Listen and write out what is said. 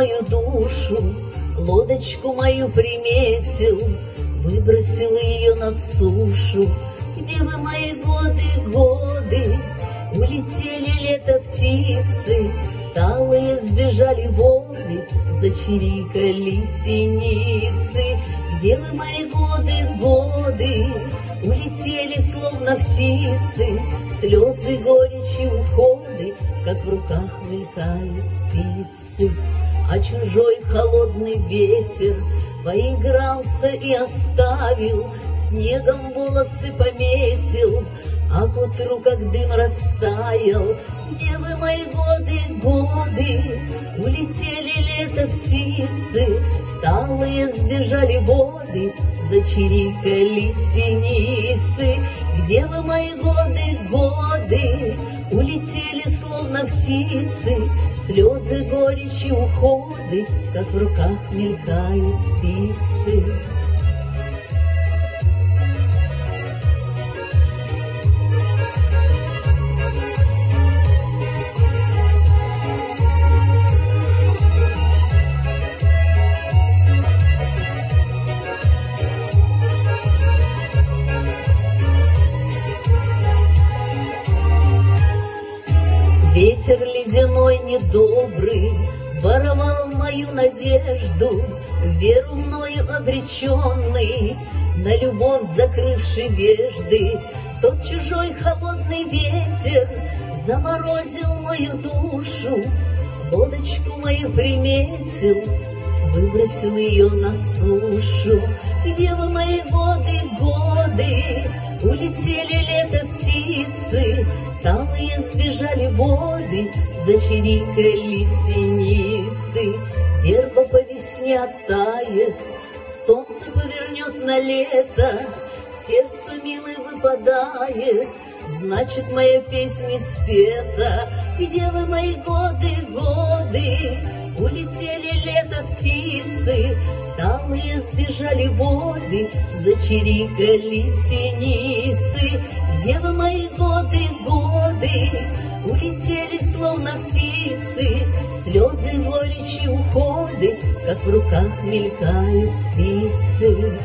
мою душу, лодочку мою приметил, выбросил ее на сушу. Где вы, мои годы, годы? Улетели лето птицы, талые сбежали воды, зачирикали синицы. Где вы, мои годы, годы? Улетели словно птицы, слезы, горечи, уходы, как в руках мелькают спицы. А чужой холодный ветер поигрался и оставил, снегом волосы пометил, а к утру, как дым, растаял. Где вы, мои годы, годы? Улетели лето птицы, талые сбежали воды, зачирикали синицы. Где вы, мои годы, годы? Улетели словно птицы, слезы, горечи, уходы, как в руках мелькают спицы. Ветер ледяной недобрый воровал мою надежду, веру мною обреченный, на любовь закрывший вежды. Тот чужой холодный ветер заморозил мою душу, лодочку мою приметил, выбросил ее на сушу. Где вы, мои годы, годы? Улетели лето птицы, талые сбежали воды, зачирикали синицы. Верба по весне оттает, солнце повернет на лето, сердцу милый выпадает, значит, моя песня спета. Где вы, мои годы, годы? Улетели лето птицы, талые сбежали воды, зачирикали синицы. Где вы, мои годы, годы? Улетели словно птицы, слезы, горечи, уходы, как в руках мелькают спицы.